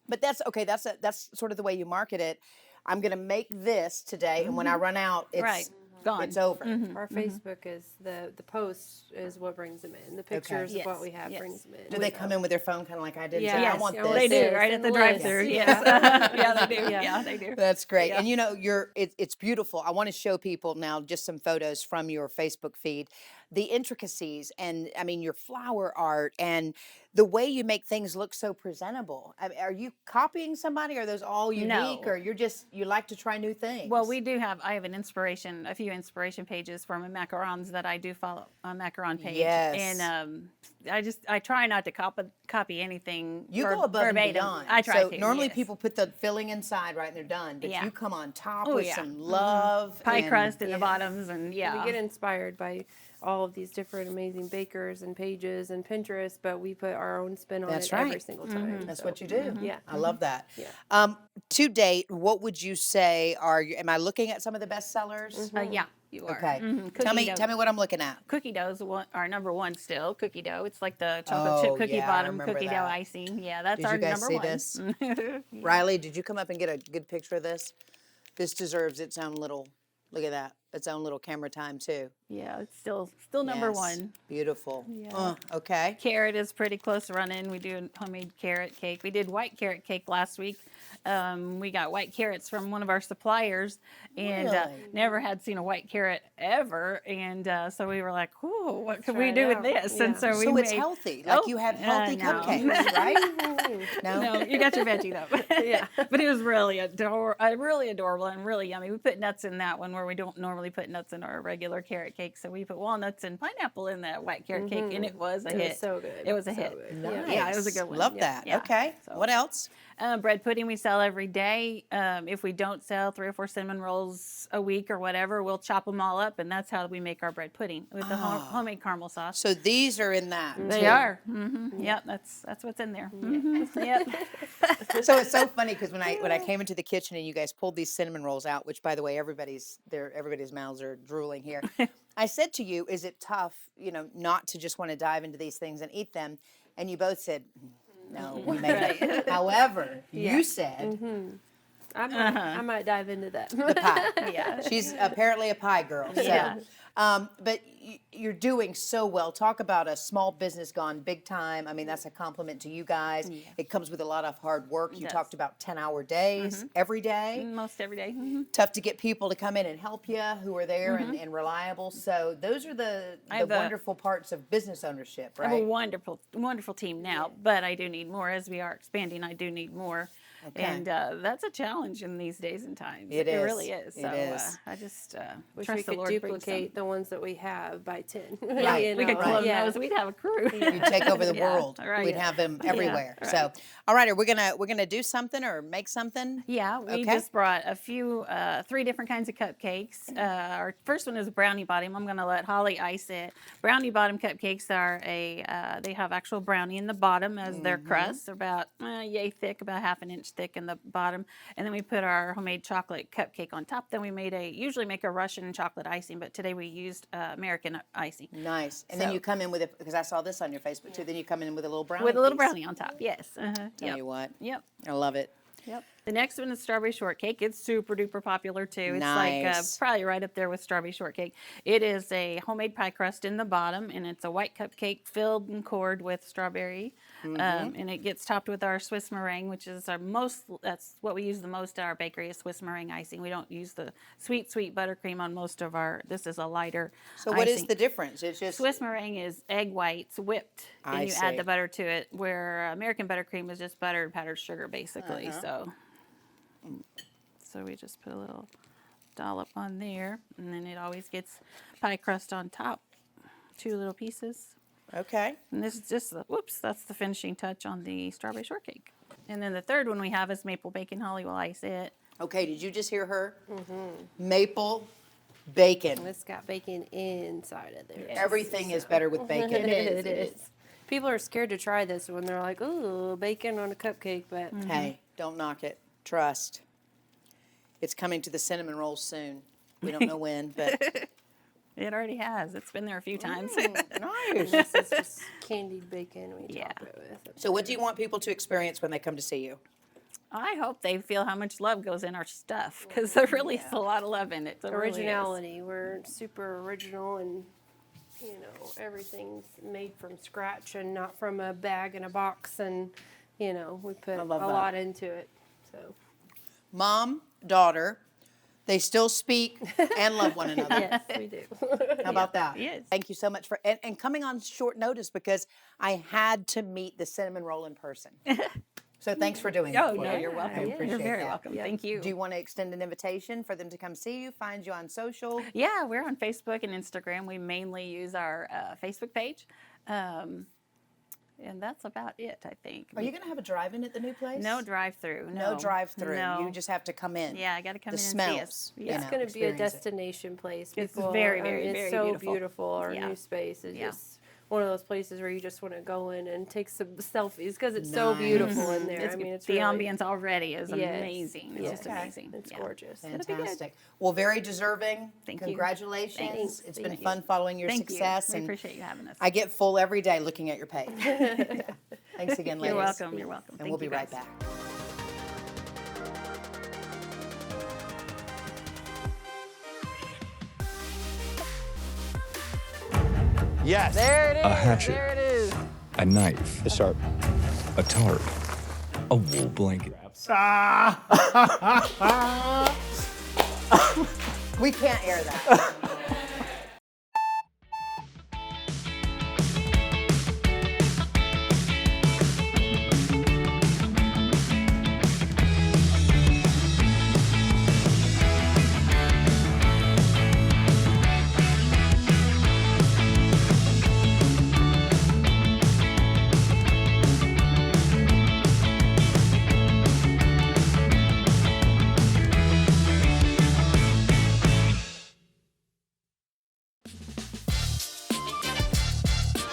But that's okay. That's sort of the way you market it. I'm gonna make this today, and when I run out, it's Right. Gone. It's over. Our Facebook is the post is what brings them in. The pictures of what we have brings them in. Do they come in with their phone, kind of like I did? and Yeah. say, I Yes. want Yeah, this. well, they do, right at the and drive-through. lists. Yes. Yeah, they do. Yeah, they do. That's great. Yeah. And you know, it's beautiful. I want to show people now just some photos from your Facebook feed. The intricacies and I mean your flower art and the way you make things look so presentable. I mean, are you copying somebody? Or are those all unique? No. Or you like to try new things? Well, I have a few inspiration pages for my macarons that I do follow on macaron page. Yes. And I try not to copy anything. You go above verbatim. and beyond. I try so to. normally yes. people put the filling inside right and they're done. But Yeah. you come on top Oh, with yeah. some Mhm. love. Pie and- crust in the bottoms and yeah. We get inspired by all of these different amazing bakers and pages and Pinterest, but we put our own spin on That's it right. every single time. That's So, what you do. Yeah. I love that. Yeah. To date, what would you say am I looking at some of the best sellers? Yeah, you are. Okay. Mhm. Tell me Cookie dough. what I'm looking at. Cookie dough is our number one still. Cookie dough. It's like the chocolate chip cookie yeah, I bottom remember cookie that. dough icing. Yeah, that's Did our you guys number see one. this? Riley, did you come up and get a good picture of this? This deserves its own little, look at that, its own little camera time too. Yeah, it's still number Yes. one. Beautiful. Yeah. Okay. Carrot is pretty close to running. We do a homemade carrot cake. We did white carrot cake last week. We got white carrots from one of our suppliers, and Really? never had seen a white carrot ever. And so we were like, "Ooh, what can Try we it do with out. this?" Yeah. And so we So made. it's healthy, like you have healthy no. cupcakes, right? No, you got your veggie though. Yeah. But it was really really adorable and really yummy. We put nuts in that one where we don't normally put nuts in our regular carrot cake. So we put walnuts and pineapple in that white carrot cake, and it was a It was hit. so good. It was a So hit. good. Nice. Yeah, it was a good one. Love Yeah. that. Yeah. Okay. So- What else? Bread pudding we sell every day. If we don't sell 3 or 4 cinnamon rolls a week or whatever, we'll chop them all up, and that's how we make our bread pudding with the homemade caramel sauce. So these are in that. They too. are. Yep, that's what's in there. Yep. So it's so funny because when I came into the kitchen and you guys pulled these cinnamon rolls out, which by the way everybody's mouths are drooling here. I said to you, is it tough, not to just want to dive into these things and eat them? And you both said, no, we made it. However, you said I might dive into that. the pie. Yeah. She's apparently a pie girl. So. Yeah. But you're doing so well. Talk about a small business gone big time. I mean, that's a compliment to you guys. Yeah. It comes with a lot of hard work. You does. talked about 10-hour days every day. Most every day. Tough to get people to come in and help you who are there and reliable. So those are the have a- wonderful parts of business ownership, I have a right? wonderful team now, but I do need more as we are expanding. I do need more. Okay. And that's a challenge in these days and times. It It is. really is. It So is. I just Wish trust we the could Lord to bring duplicate the ones that we have by 10. Right. You We could know, clone yeah. those. We'd have a crew. You'd take over the Yeah, world. right. We'd have them everywhere. Yeah, So, right. all right, are we're gonna do something or make something? Yeah, we Okay. just brought a few, 3 different kinds of cupcakes. Our first one is brownie bottom. I'm going to let Holly ice it. Brownie bottom cupcakes are they have actual brownie in the bottom as their crust. They're about yay thick, about half an inch thick in the bottom. And then we put our homemade chocolate cupcake on top. Then we usually make a Russian chocolate icing, but today we used American icing. Nice. And then So- you come in with it, because I saw this on your Facebook too, then you come in with a little brownie With a little piece. brownie on top, yes. Tell Yep. you what. Yep. I love it. Yep. The next one is strawberry shortcake. It's super duper popular too. It's like Nice. probably right up there with strawberry shortcake. It is a homemade pie crust in the bottom, and it's a white cupcake filled and cored with strawberry. And it gets topped with our Swiss meringue, which is that's what we use the most at our bakery is Swiss meringue icing. We don't use the sweet buttercream on most of this is a lighter So what is icing. the difference? It's just Swiss meringue is egg whites whipped, and I you add see. the butter to it, where American buttercream is just butter and powdered sugar, basically. So we just put a little dollop on there, and then it always gets pie crust on top. 2 little pieces. Okay. And this is just that's the finishing touch on the strawberry shortcake. And then the third one we have is maple bacon. Holly will ice it. Okay, did you just hear her? Maple bacon. It's got bacon inside of there. Everything is better with bacon. It is. People are scared to try this when they're like, ooh, bacon on a cupcake, but Hey, don't knock it. Trust. It's coming to the cinnamon rolls soon. We don't know when, but It already has. It's been there a few times. nice. this is just candied bacon we Yeah. top it with. So what do you want people to experience when they come to see you? I hope they feel how much love goes in our stuff, because there really is a lot of love in it. There really is. Originality. We're super original, and you know everything's made from scratch and not from a bag and a box, and you know we put a love that. lot into it. So Mom, daughter, they still speak and love one another. yes, we do. How about that? Yes. Thank you so much for and coming on short notice, because I had to meet the cinnamon roll in person. So thanks for doing that. Oh, for no, me. you're welcome. I You're appreciate very that. welcome. Thank you. Do you want to extend an invitation for them to come see you, find you on social? Yeah, we're on Facebook and Instagram. We mainly use our Facebook page. And that's about it, I think. Are you going to have a drive-in at the new place? No drive-through. No drive-through. No. You just have to come in. Yeah, I got to come The in smells, and see us. you Yeah. It's know, going to be a experience it. destination place. It's People, very, I mean, very, it's very so beautiful. Our Yeah. new space is Yeah. just one of those places where you just want to go in and take some selfies because it's so beautiful in there. It's, I mean, it's the really, ambience already is Yes. amazing. It's Yes. just amazing. It's Yeah. gorgeous. It'll be good. Fantastic. Well, very deserving. Thank you. Congratulations. Thanks. It's Thank been you. fun following your Thank you. success. We and appreciate you having us. I get full every day looking at your page. Thanks again, ladies. You're welcome. You're welcome. And Thank we'll be you, right guys. back. Yes. There it is. A hatchet. There it is. A knife. It's sharp. A tarp. A wool blanket. We can't air that.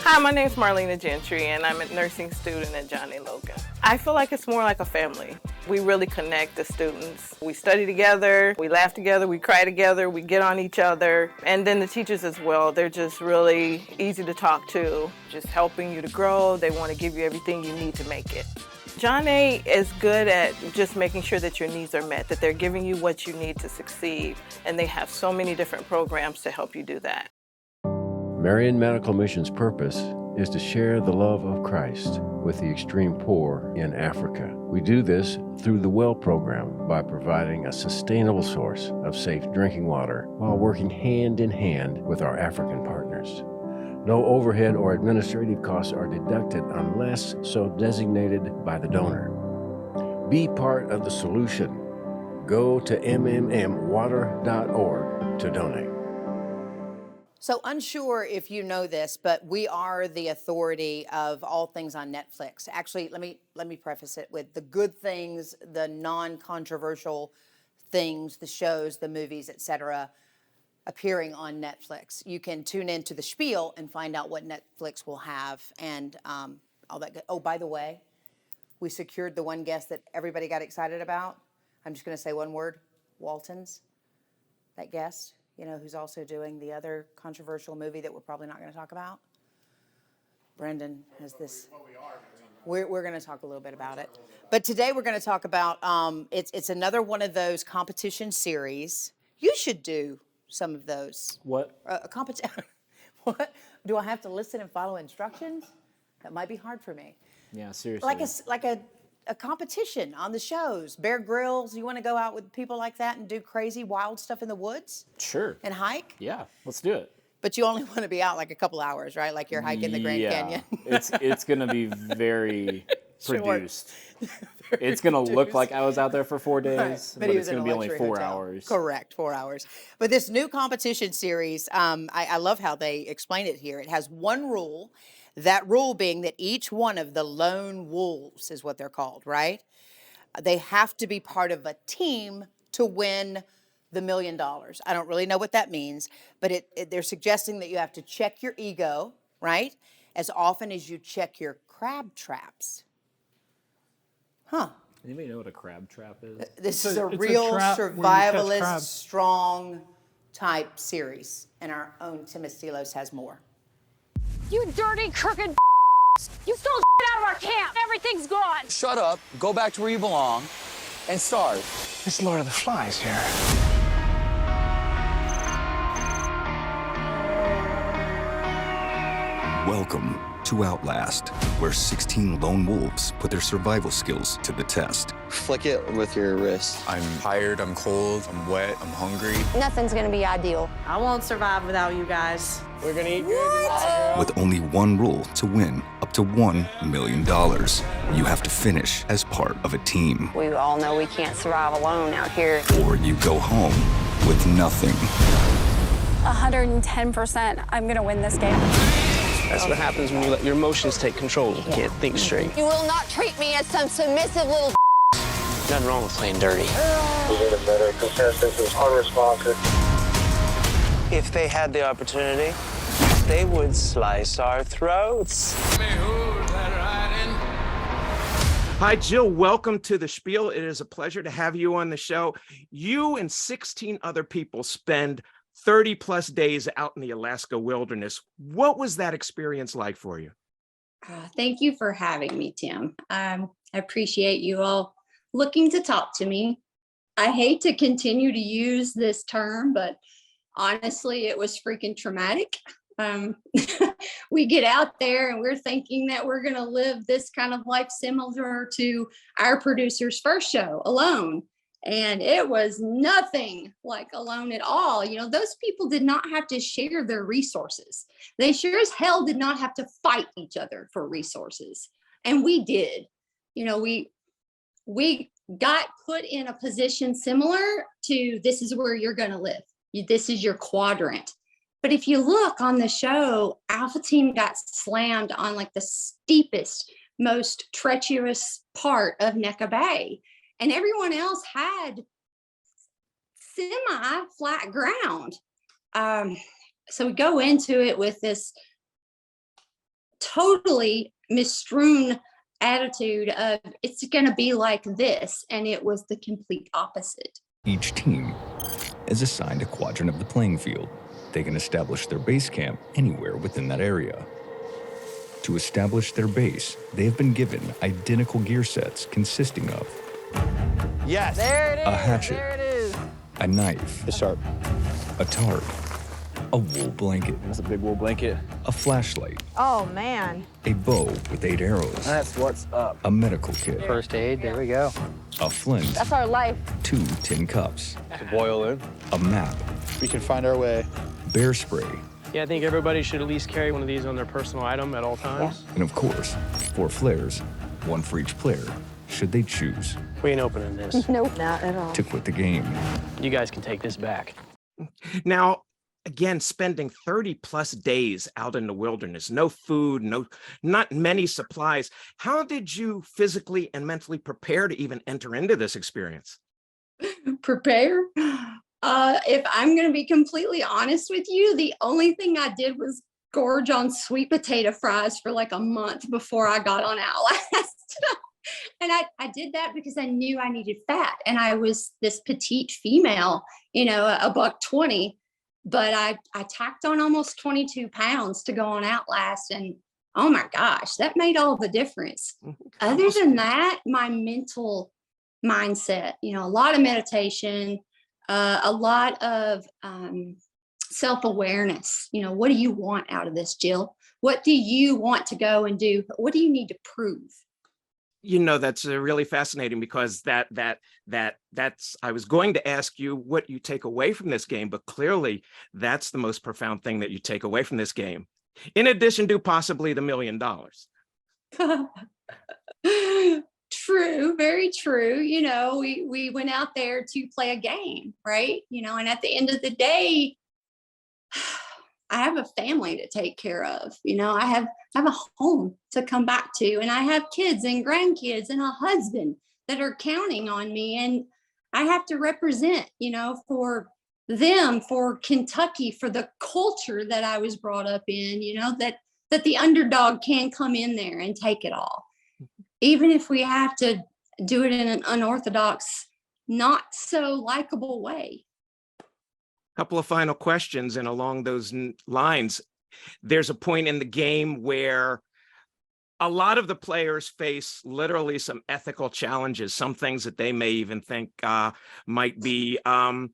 Hi, my name is Marlena Gentry, and I'm a nursing student at John A. Logan. I feel like it's more like a family. We really connect the students. We study together, we laugh together, we cry together, we get on each other, and then the teachers as well. They're just really easy to talk to, just helping you to grow. They want to give you everything you need to make it. John A. is good at just making sure that your needs are met, that they're giving you what you need to succeed, and they have so many different programs to help you do that. Marian Medical Mission's purpose is to share the love of Christ with the extreme poor in Africa. We do this through the WELL program by providing a sustainable source of safe drinking water while working hand in hand with our African partners. No overhead or administrative costs are deducted unless so designated by the donor. Be part of the solution. Go to mmmwater.org to donate. So unsure if you know this, but we are the authority of all things on Netflix. Actually, let me preface it with the good things, the non-controversial things, the shows, the movies, etc., appearing on Netflix. You can tune into the Spiel and find out what Netflix will have and all that good. Oh, by the way, we secured the one guest that everybody got excited about. I'm just going to say one word, Waltons, that guest, you know, who's also doing the other controversial movie that we're probably not going to talk about. Brendan has this. We're going to talk a little bit about it. But today we're going to talk about, it's another one of those competition series. You should do some of those. What? A competition. What? Do I have to listen and follow instructions? That might be hard for me. Yeah, seriously. Like a competition on the shows. Bear Grylls, you want to go out with people like that and do crazy, wild stuff in the woods? Sure. And hike? Yeah, let's do it. But you only want to be out like a couple hours, right? Like you're hiking the Grand Canyon. it's going to be very produced. It's going to look like I was out there for 4 days, Right. but it's going to be only 4 hotel. hours. Correct, 4 hours. But this new competition series, I love how they explain it here. It has one rule, that rule being that each one of the lone wolves is what they're called, right? They have to be part of a team to win the $1 million. I don't really know what that means, but they're suggesting that you have to check your ego, right? As often as you check your crab traps. Huh. Anybody know what a crab trap is? This is a real survivalist, strong type series, and our own Tim Estiloz has more. You dirty, crooked You stole out of our camp. Everything's gone. Shut up, go back to where you belong, and starve. It's Lord of the Flies here. Welcome to Outlast, where 16 lone wolves put their survival skills to the test. Flick it with your wrist. I'm tired, I'm cold, I'm wet, I'm hungry. Nothing's gonna be ideal. I won't survive without you guys. We're gonna eat With only one rule to win up to $1 million. You have to finish as part of a team, We all know we can't survive alone out here. or you go home with nothing. 110%, I'm gonna win this game. That's what happens when you let your emotions take control. You can't think straight. You will not treat me as some submissive little Nothing wrong with playing dirty. If they had the opportunity, they would slice our throats. Hi, Jill. Welcome to the Spiel. It is a pleasure to have you on the show. You and 16 other people spend 30 plus days out in the Alaska wilderness. What was that experience like for you? Thank you for having me, Tim. I appreciate you all looking to talk to me. I hate to continue to use this term, but honestly, it was freaking traumatic. We get out there and we're thinking that we're going to live this kind of life similar to our producer's first show, Alone. And it was nothing like Alone at all. You know, those people did not have to share their resources. They sure as hell did not have to fight each other for resources. And we did. You know, we got put in a position similar to this is where you're going to live. This is your quadrant. But if you look on the show, Alpha Team got slammed on like the steepest, most treacherous part of Neca Bay. And everyone else had semi-flat ground. So we go into it with this totally misstrewn attitude of it's going to be like this. And it was the complete opposite. Each team is assigned a quadrant of the playing field. They can establish their base camp anywhere within that area. To establish their base, they have been given identical gear sets consisting of Yes. There it is. a hatchet, There it is. a knife, It's sharp. a tarp, a wool blanket, That's a big wool blanket. a flashlight, Oh man. a bow with 8 arrows, That's what's up. a medical kit, First aid, there we go. a flint, That's our life. 2 tin cups, To boil in. a map, We can find our way. bear spray, Yeah, I think everybody should at least carry one of these on their personal item at all times. and of course, 4 flares, 1 for each player, should they choose We ain't opening this. Nope, not at all. to quit the game. You guys can take this back. Now, again, spending 30 plus days out in the wilderness, no food, not many supplies. How did you physically and mentally prepare to even enter into this experience? Prepare? If I'm going to be completely honest with you, the only thing I did was gorge on sweet potato fries for like a month before I got on Outlast. And I did that because I knew I needed fat, and I was this petite female, $120, but I tacked on almost 22 pounds to go on Outlast. And oh my gosh, that made all the difference. Other than that, my mental mindset, a lot of meditation, a lot of self-awareness. What do you want out of this, Jill? What do you want to go and do? What do you need to prove? That's really fascinating, because that's I was going to ask you what you take away from this game, but clearly that's the most profound thing that you take away from this game, in addition to possibly the $1 million. True, very true. We went out there to play a game, right? And at the end of the day, I have a family to take care of. I have a home to come back to, and I have kids and grandkids and a husband that are counting on me, and I have to represent, for them, for Kentucky, for the culture that I was brought up in, that the underdog can come in there and take it all, even if we have to do it in an unorthodox, not so likable way. Couple of final questions, and along those lines, there's a point in the game where a lot of the players face literally some ethical challenges, some things that they may even think might be, a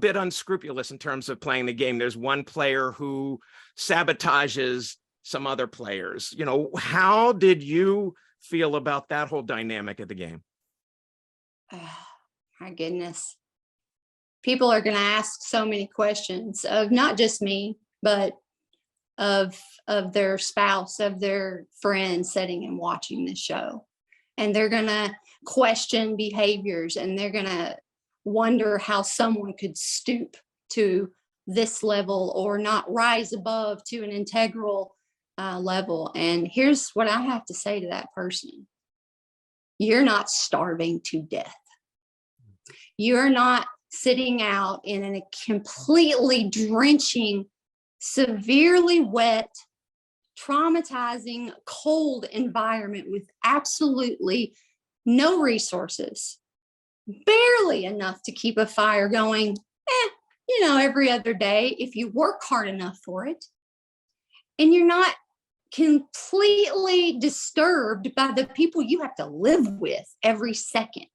bit unscrupulous in terms of playing the game. There's one player who sabotages some other players. How did you feel about that whole dynamic of the game? Oh, my goodness. People are going to ask so many questions of not just me, but of their spouse, of their friend sitting and watching this show. And they're going to question behaviors, and they're going to wonder how someone could stoop to this level or not rise above to an integral level. And here's what I have to say to that person. You're not starving to death. You're not sitting out in a completely drenching, severely wet, traumatizing, cold environment with absolutely no resources, barely enough to keep a fire going, every other day if you work hard enough for it. And you're not completely disturbed by the people you have to live with every second.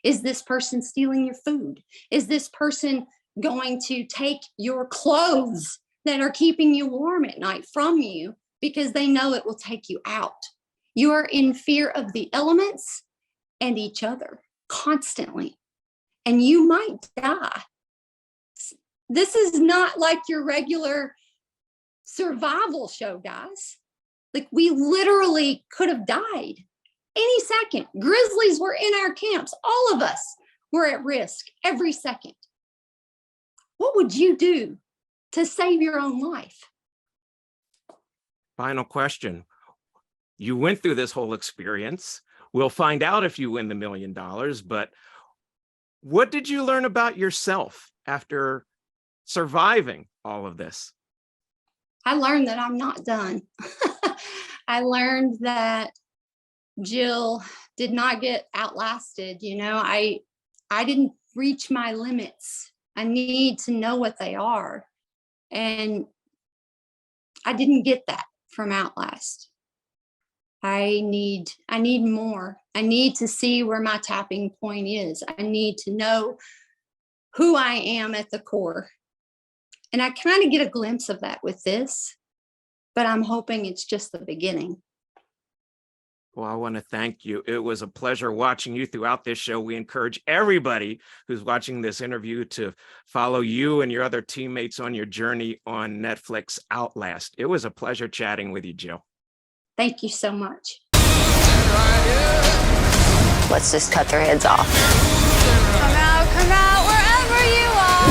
Is this person stealing your food? Is this person going to take your clothes that are keeping you warm at night from you because they know it will take you out? You are in fear of the elements and each other constantly, and you might die. This is not like your regular survival show, guys. Like, we literally could have died any second. Grizzlies were in our camps. All of us were at risk every second. What would you do to save your own life? Final question. You went through this whole experience. We'll find out if you win the $1 million, but what did you learn about yourself after surviving all of this? I learned that I'm not done. I learned that Jill did not get outlasted. I didn't reach my limits. I need to know what they are. And I didn't get that from Outlast. I need more. I need to see where my tapping point is. I need to know who I am at the core. And I kind of get a glimpse of that with this, but I'm hoping it's just the beginning. Well, I want to thank you. It was a pleasure watching you throughout this show. We encourage everybody who's watching this interview to follow you and your other teammates on your journey on Netflix Outlast. It was a pleasure chatting with you, Jill. Thank you so much. Right here. let's just cut their heads off. Come out, wherever you are.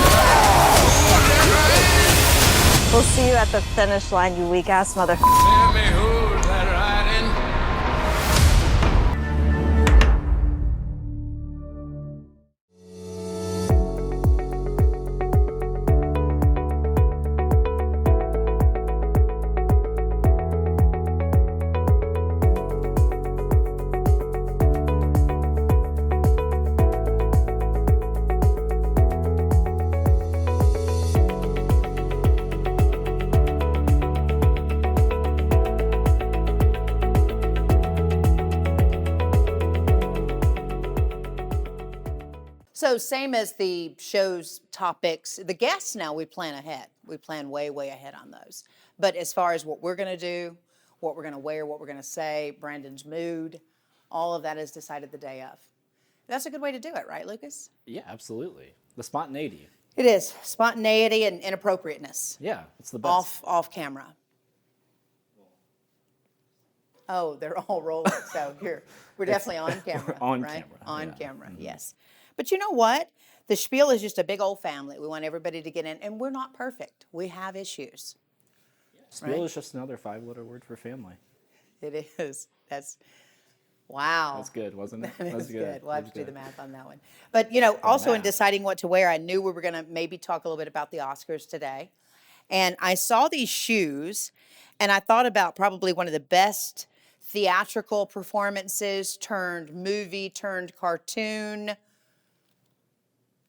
We'll see you at the finish line, you weak-ass mother. So same as the show's topics, the guests now we plan ahead. We plan way, way ahead on those. But as far as what we're going to do, what we're going to wear, what we're going to say, Brandon's mood, all of that is decided the day of. That's a good way to do it, right, Lucas? Yeah, absolutely. The spontaneity. It is. Spontaneity and inappropriateness. Yeah, it's the best. Off camera. Oh, they're all rolling. So here, we're definitely on camera. On right? camera. On yeah. camera, yes. But you know what? The Spiel is just a big old family. We want everybody to get in, and we're not perfect. We have issues. Spiel is just another 5-letter word for family. It is. That's, wow. That's good, wasn't it? That was is good. We'll have to do the good. math on that one. But, you know, also in deciding what to wear, I knew we were going to maybe talk a little bit about the Oscars today. And I saw these shoes, and I thought about probably one of the best theatrical performances turned movie turned cartoon.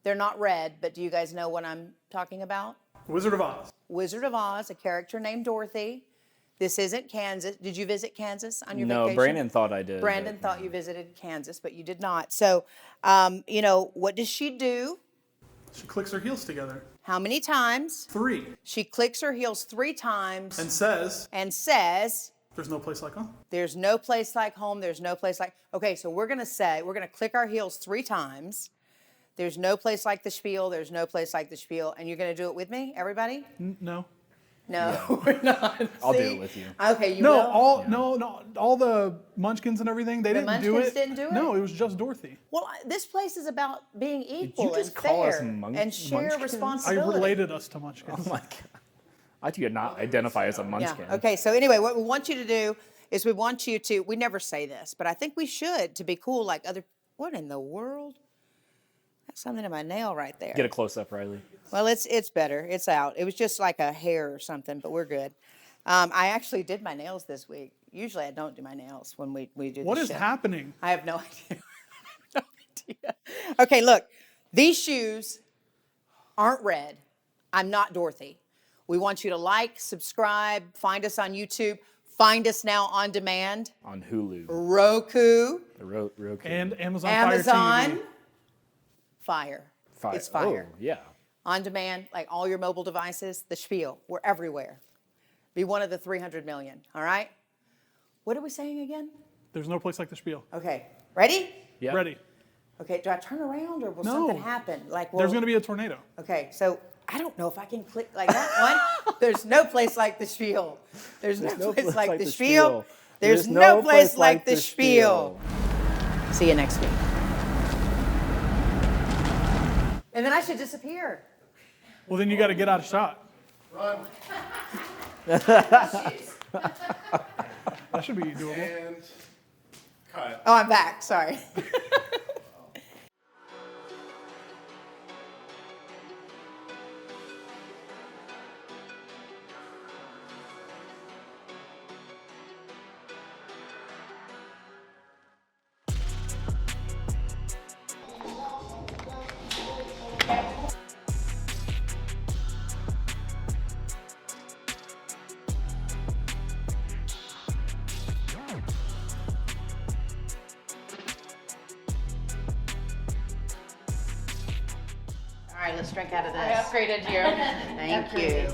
They're not red, but do you guys know what I'm talking about? Wizard of Oz. Wizard of Oz, a character named Dorothy. This isn't Kansas. Did you visit Kansas on your No, vacation? Brandon thought I did. Brandon thought you visited Kansas, but you did not. So, you know, what does she do? She clicks her heels together. How many times? 3. She clicks her heels 3 times. And says. There's no place like home. There's no place like home. There's no place like. Okay, so we're going to click our heels 3 times. There's no place like the Spiel. There's no place like the Spiel. And you're going to do it with me, everybody? No. No, we're not. I'll do See? it with you. Okay, you will? All the Munchkins and everything, they didn't do Munchkins it. didn't do it? No, it was just Dorothy. Well, this place is about being equal you just and call us fair and share Munchkins? responsibility. I related us to Munchkins. Oh my God. I do not identify as a munchkin. Yeah. Okay, so anyway, what we want you to do is we want you to, we never say this, but I think we should, to be cool like other, what in the world? That's something in my nail right there. Get a close-up, Riley. Well, it's better. It's out. It was just like a hair or something, but we're good. I actually did my nails this week. Usually I don't do my nails when we do What the is show. happening? I have no idea. Okay, look. These shoes aren't red. I'm not Dorothy. We want you to like, subscribe, find us on YouTube, find us now on demand. On Hulu. Roku. Roku. And Amazon Fire. Fire. It's Fire. Oh, yeah. On demand, like all your mobile devices, the Spiel. We're everywhere. Be one of the 300 million, all right? What are we saying again? There's no place like the Spiel. Okay, ready? Yeah. Ready. Okay, do I turn around or will something happen? Like, There's going to be a tornado. Okay, so I don't know if I can click like that one. There's no place like the Spiel. There's no place like the Spiel. There's no place like the Spiel. See you next week. And then I should disappear. Well, then you got to get out of shot. Run. That should be doable. And cut. Oh, I'm back. Sorry. All right, let's drink out of this. I upgraded you. Thank you.